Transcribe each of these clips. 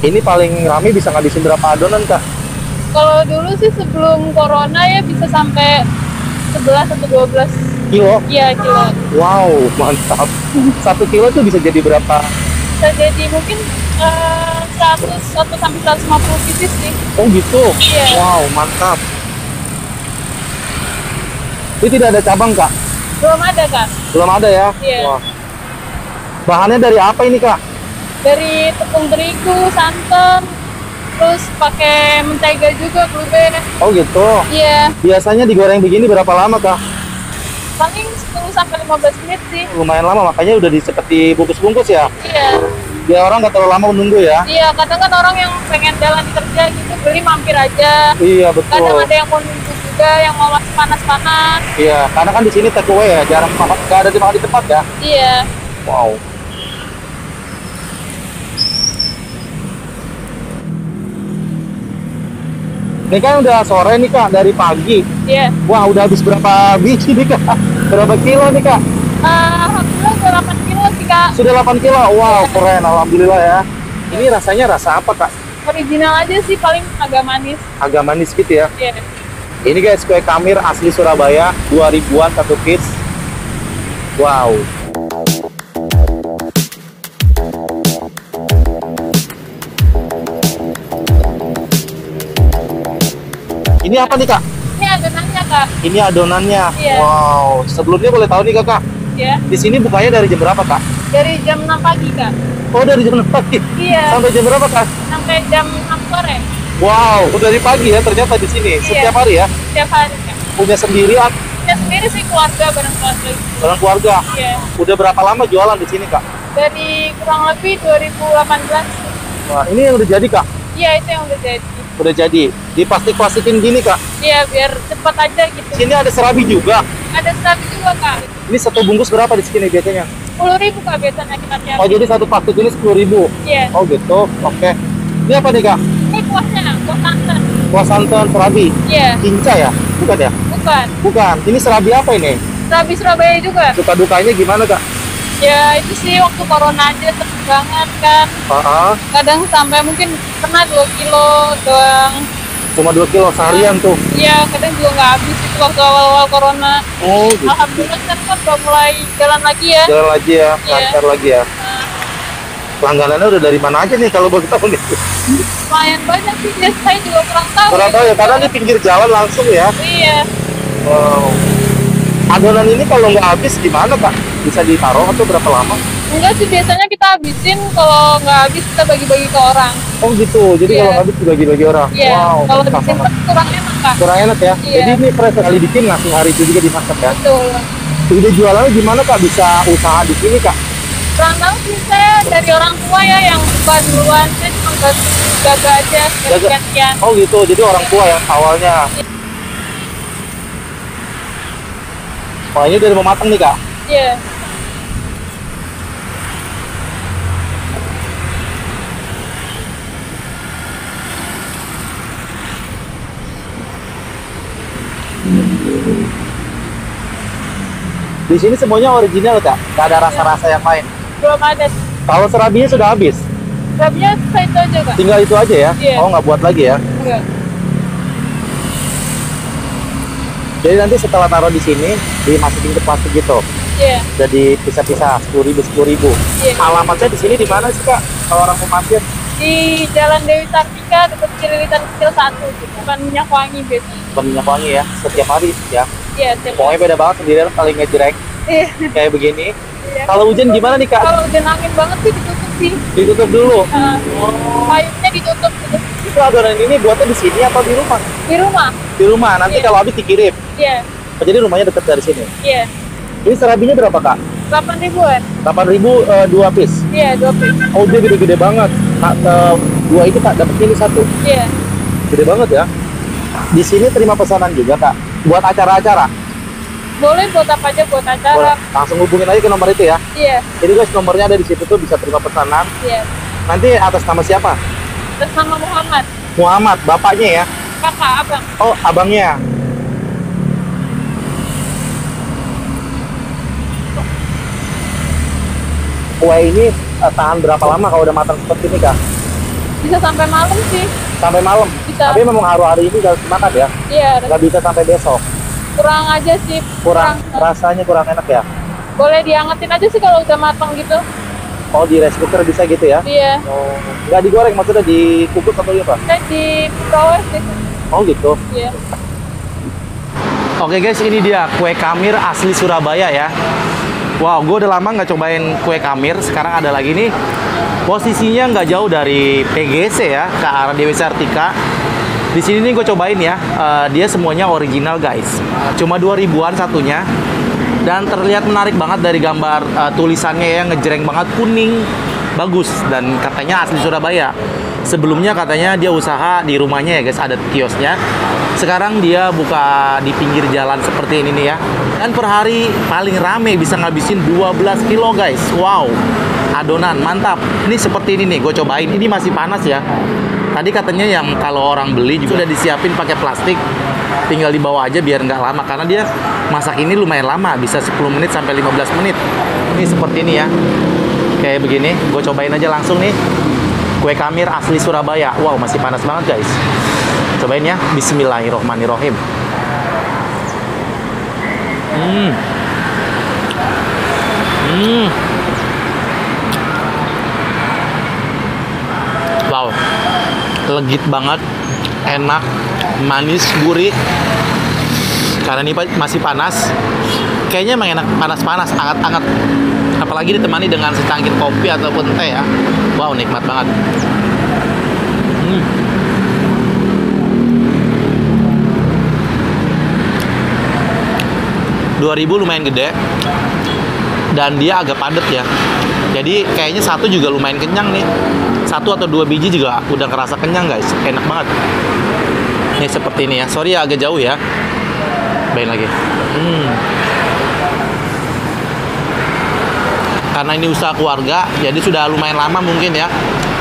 Ini paling rame bisa ngabisin berapa adonan, Kak? Kalau dulu sih sebelum corona ya bisa sampai 11 atau 12. Kilo? Iya, kilo. Wow, mantap. 1 kilo tuh bisa jadi berapa? Bisa jadi mungkin 100 atau sampai 150 pieces sih. Oh gitu? Iya. Wow, mantap. Ini tidak ada cabang, Kak? Belum ada, Kak. Belum ada ya? Iya. Wah. Bahannya dari apa ini, Kak? Dari tepung terigu, santan, terus pakai mentega juga, blue band. Oh gitu. Iya, Biasanya digoreng begini berapa lama, Kak? paling 10 sampai 15 menit sih. Lumayan lama, makanya udah seperti bungkus-bungkus ya? Iya. Biar orang nggak terlalu lama menunggu ya? Iya, kadang kan orang yang pengen jalan kerja gitu beli mampir aja. Iya, betul. Kadang ada yang mau nunggu juga, yang mau masih panas-panas. Iya, karena kan di sini take away ya, jarang nggak ada dimakan di tempat ya? Iya. Wow. Ini kan udah sore nih, Kak, dari pagi. Iya. Wah, udah habis berapa biji nih, Kak? Berapa kilo nih, Kak? Alhamdulillah udah 8 kilo sih, Kak. Sudah 8 kilo. Wow, keren. Alhamdulillah ya. Ini rasanya rasa apa, Kak? Original aja sih, paling agak manis. Agak manis gitu ya. Iya. Ini guys, kue kamir asli Surabaya, 2000-an satu piece. Wow. Ini apa nih, Kak? Ini adonannya, Kak. Ini adonannya. Iya. Wow. Sebelumnya boleh tahu nih, Kakak, Ya. di sini bukanya dari jam berapa, Kak? Dari jam 6 pagi, Kak. Oh, dari jam 6 pagi. Iya. Sampai jam berapa, Kak? Sampai jam 6 sore. Wow, udah dari pagi ya ternyata di sini. Iya. Setiap hari ya. Setiap hari, Kak. Punya sendiri atau Ya sendiri sih keluarga, bareng keluarga gitu. bareng keluarga. Iya. Udah berapa lama jualan di sini, Kak? Dari kurang lebih 2018. Wah, ini yang udah jadi, Kak. Iya, itu yang udah jadi. Udah jadi. Diplastik-plastikin gini, Kak. Iya, biar cepat aja gitu. Sini ada serabi juga. Ada serabi juga, Kak. Ini satu bungkus berapa di sini biasanya? 10.000, Kak, biasanya kita Oh, cari. jadi satu plastik ini 10.000. Iya. Oh, gitu. Oke. Ini apa nih, Kak? Ini kuahnya, kuah santan. Kuah santan serabi. Iya, Kinca ya? Bukan ya? bukan. Bukan. Ini serabi apa ini? Serabi Surabaya juga. Suka-dukanya gimana, Kak? Ya, itu sih waktu corona aja tepat banget kan. Ah, Kadang sampai mungkin pernah 2 kilo doang. cuma 2 kilo seharian tuh. Iya, kadang juga nggak habis itu waktu awal-awal corona. Oh, gitu. Alhamdulillah sekarang kan udah mulai jalan lagi ya. Jalan lagi ya, Iya. lancar lagi ya. Langganannya udah dari mana aja nih kalau boleh tahu nih? Lumayan banyak sih, dia saya juga kurang tahu. Kurang tahu ya, karena di pinggir jalan langsung ya. Iya, Wow. Adonan ini kalau nggak habis gimana, Kak? Bisa ditaruh atau berapa lama? enggak sih biasanya kita habisin, kalau nggak habis kita bagi-bagi ke orang. Oh gitu, jadi Iya. kalau habis dibagi-bagi orang. Iya, Wow, kalau mantap disimpan banget. kurang enak, Kak. Kurang enak ya. Iya. Jadi ini fresh sekali bikin langsung hari itu juga dimasak ya. Betul. Ide jualannya gimana, Kak? Bisa usaha di sini, Kak? Kurang tahu sih, saya dari orang tua ya yang buka duluan, saya cuma bantu jaga aja, Jaga. gantian. Oh gitu, jadi orang tua yang awalnya. Wah, ini udah mau matang nih, Kak. Iya. Di sini semuanya original, Kak. Nggak ada rasa-rasa yang lain. Belum ada. Kalau serabinya sudah habis, Serabinya saya itu aja, Kak. tinggal itu aja ya. Iya. Oh, nggak buat lagi ya. Enggak. Jadi nanti setelah taruh di sini, dimasukin ke plastik gitu. Iya. Jadi pisah-pisah 10.000. Iya. Alamatnya di sini di mana sih, Kak? Kalau orang mau mampir? Di Jalan Dewi Sartika dekat Cililitan Kecil 1 gitu. Bukan Minyak Wangi biasanya. Bukan minyak wangi ya, setiap hari ya. Iya, tiap Pokoknya beda banget sendirian kali ngejreng Iya. kayak begini. Iya. Kalau hujan gimana nih, Kak? Kalau hujan angin banget sih ditutup sih. Ditutup dulu. Payungnya ditutup gitu. Itu adonan ini buatnya di sini atau di rumah? Di rumah. Di rumah. Nanti Iya. kalau habis dikirim. Iya. Oh, jadi rumahnya dekat dari sini. Iya. Ini serabinya berapa, Kak? 8.000-an. 8.000 2 piece. Iya, 2 piece. Oh, dia gede-gede banget. Nah, dua itu, Kak, dapat ini satu. Iya. Gede banget ya. Di sini terima pesanan juga, Kak. Buat acara-acara. Boleh buat apa aja, buat acara. Boleh. Langsung hubungin aja ke nomor itu ya. Iya. Jadi guys, nomornya ada di situ tuh, bisa terima pesanan. Iya. Nanti atas nama siapa? Terus nama Muhammad. Muhammad, bapaknya ya. Kakak, abang. Oh, abangnya. Kue ini tahan berapa lama kalau udah matang seperti ini, Kak? Bisa sampai malam sih. Sampai malam. Bisa. Tapi memang hari ini harus makan ya. Iya. Nggak bisa sampai besok. Kurang aja sih. Kurang rasanya kurang enak ya. Boleh diangetin aja sih kalau udah matang gitu. Oh, di rice cooker bisa gitu ya? Iya. Oh, nggak digoreng, maksudnya dikukus atau apa? Kayak di proses gitu. Oh gitu. Iya. Oke guys, ini dia kue kamir asli Surabaya ya. Wow, gue udah lama nggak cobain kue kamir. Sekarang ada lagi nih. Posisinya nggak jauh dari PGC ya, ke arah Dewi Sartika. Di sini nih gue cobain ya. Dia semuanya original guys. Cuma 2.000-an satunya. Dan terlihat menarik banget dari gambar tulisannya ya, ngejreng banget, kuning, bagus. Dan katanya asli Surabaya. Sebelumnya katanya dia usaha di rumahnya ya guys, ada kiosnya. Sekarang dia buka di pinggir jalan seperti ini nih ya. Dan per hari paling rame bisa ngabisin 12 kilo guys. Wow, adonan mantap. Ini seperti ini nih, gue cobain. Ini masih panas ya. Tadi katanya yang kalau orang beli juga udah disiapin pakai plastik. Tinggal dibawa aja biar nggak lama. Karena dia masak ini lumayan lama, bisa 10 menit sampai 15 menit. Ini seperti ini ya. Kayak begini, gue cobain aja langsung nih. Kue kamir asli Surabaya. Wow, masih panas banget guys. Cobain ya. Bismillahirrohmanirrohim. Wow, legit banget, enak, manis, gurih. Karena ini masih panas, kayaknya emang enak panas-panas, anget-anget. Apalagi ditemani dengan secangkir kopi ataupun teh ya. Wow, nikmat banget. 2.000 lumayan gede. Dan dia agak padat ya. Jadi kayaknya satu juga lumayan kenyang nih. 1 atau 2 biji juga udah kerasa kenyang guys. Enak banget. Ini seperti ini ya. Sorry ya agak jauh ya. Baik lagi. Karena ini usaha keluarga, jadi sudah lumayan lama mungkin ya.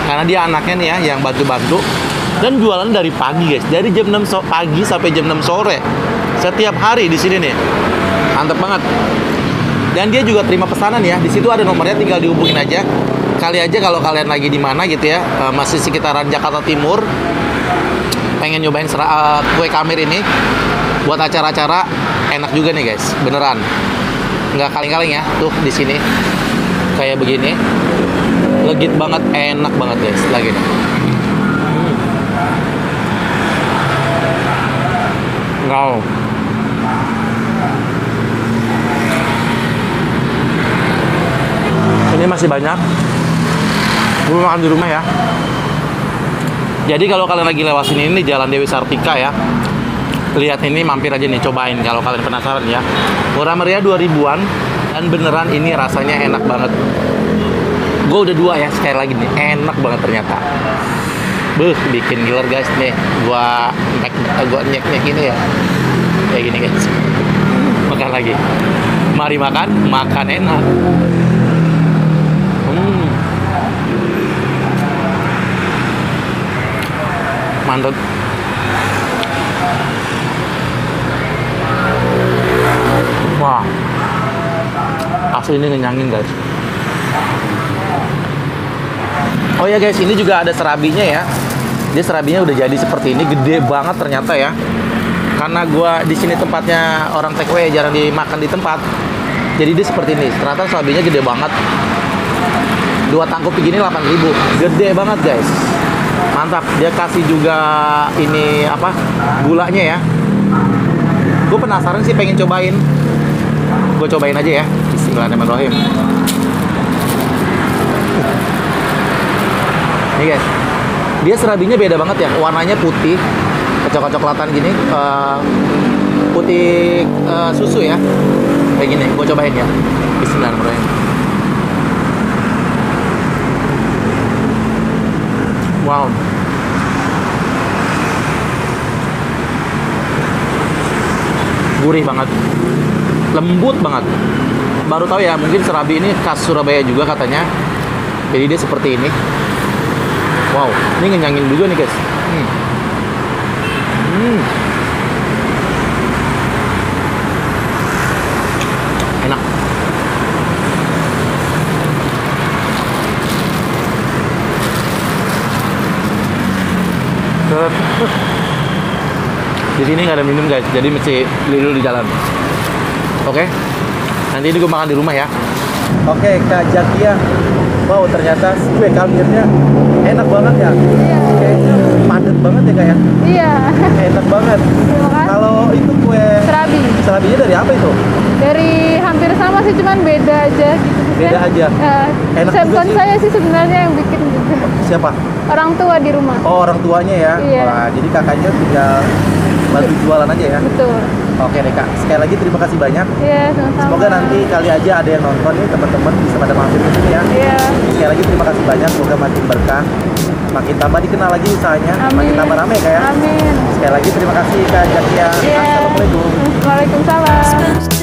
Karena dia anaknya nih ya yang bantu-bantu. Dan jualan dari pagi guys. Dari jam 6 pagi sampai jam 6 sore. Setiap hari di sini nih. Mantap banget. Dan dia juga terima pesanan ya. Di situ ada nomornya, tinggal dihubungin aja. Kali aja kalau kalian lagi di mana gitu ya, masih sekitaran Jakarta Timur, pengen nyobain kue kamir ini buat acara-acara, enak juga nih guys, beneran. Nggak kaleng-kaleng ya, tuh di sini kayak begini, legit banget, enak banget guys, lagi nih. Wow. Ini masih banyak. Gue makan di rumah ya. Jadi kalau kalian lagi lewat sini, ini Jalan Dewi Sartika ya. Lihat ini, mampir aja nih, cobain kalau kalian penasaran ya. Murah meriah 2.000-an dan beneran ini rasanya enak banget. Gue udah 2 ya, sekali lagi nih, enak banget ternyata. Bikin giler guys nih. Gua nyek-nyek ini ya. Kayak gini guys. Makan lagi. Mari makan enak. Mantap. Wah, asli ini ngenyangin guys. Oh ya guys, ini juga ada serabinya ya. Dia serabinya udah jadi seperti ini, gede banget ternyata ya. Karena gua di sini tempatnya orang take away, jarang dimakan di tempat. Jadi dia seperti ini. Ternyata serabinya gede banget. 2 tangkup begini 8.000. Gede banget guys. Mantap. Dia kasih juga ini apa? Gulanya ya. Gue penasaran sih, pengen cobain. Gue cobain aja ya. Bismillahirrahmanirrahim. Nih guys. Dia serabinya beda banget ya. Warnanya putih, kecoklat-coklatan gini, putih susu ya. Kayak gini. Gue cobain ya. Bismillahirrahmanirrahim. Wow. Gurih banget. Lembut banget. Baru tahu ya, mungkin serabi ini khas Surabaya juga katanya. Jadi dia seperti ini. Wow, ini ngenyangin juga nih guys. Enak. Set. Di sini nggak ada minum guys, jadi mesti beli dulu di jalan. Oke, nanti ini gue makan di rumah ya. Oke, Kak Jakia. Wow, ternyata kue kamirnya enak banget ya. Iya. Kayaknya padat banget ya Kak ya. Iya. Enak banget. Terima kasih. Kalau itu kue Serabi. serabinya dari apa itu? Dari hampir sama sih, cuman beda aja gitu. Beda aja. Enak juga Bukan sih. saya sih sebenarnya yang bikin juga. Siapa? Orang tua di rumah. Oh, orang tuanya ya. Iya. Wah, jadi kakaknya tinggal bantu jualan aja ya. Betul. Oke deh Kak, sekali lagi terima kasih banyak. Iya, sama-sama. Semoga nanti kali aja ada yang nonton nih, teman-teman bisa pada mampir ke sini ya. Iya. Sekali lagi terima kasih banyak, semoga makin berkah, makin tambah dikenal lagi usahanya, Amin. makin tambah rame Kak ya. Amin. Sekali lagi terima kasih Kak Jakia. Iya. Assalamualaikum. Waalaikumsalam.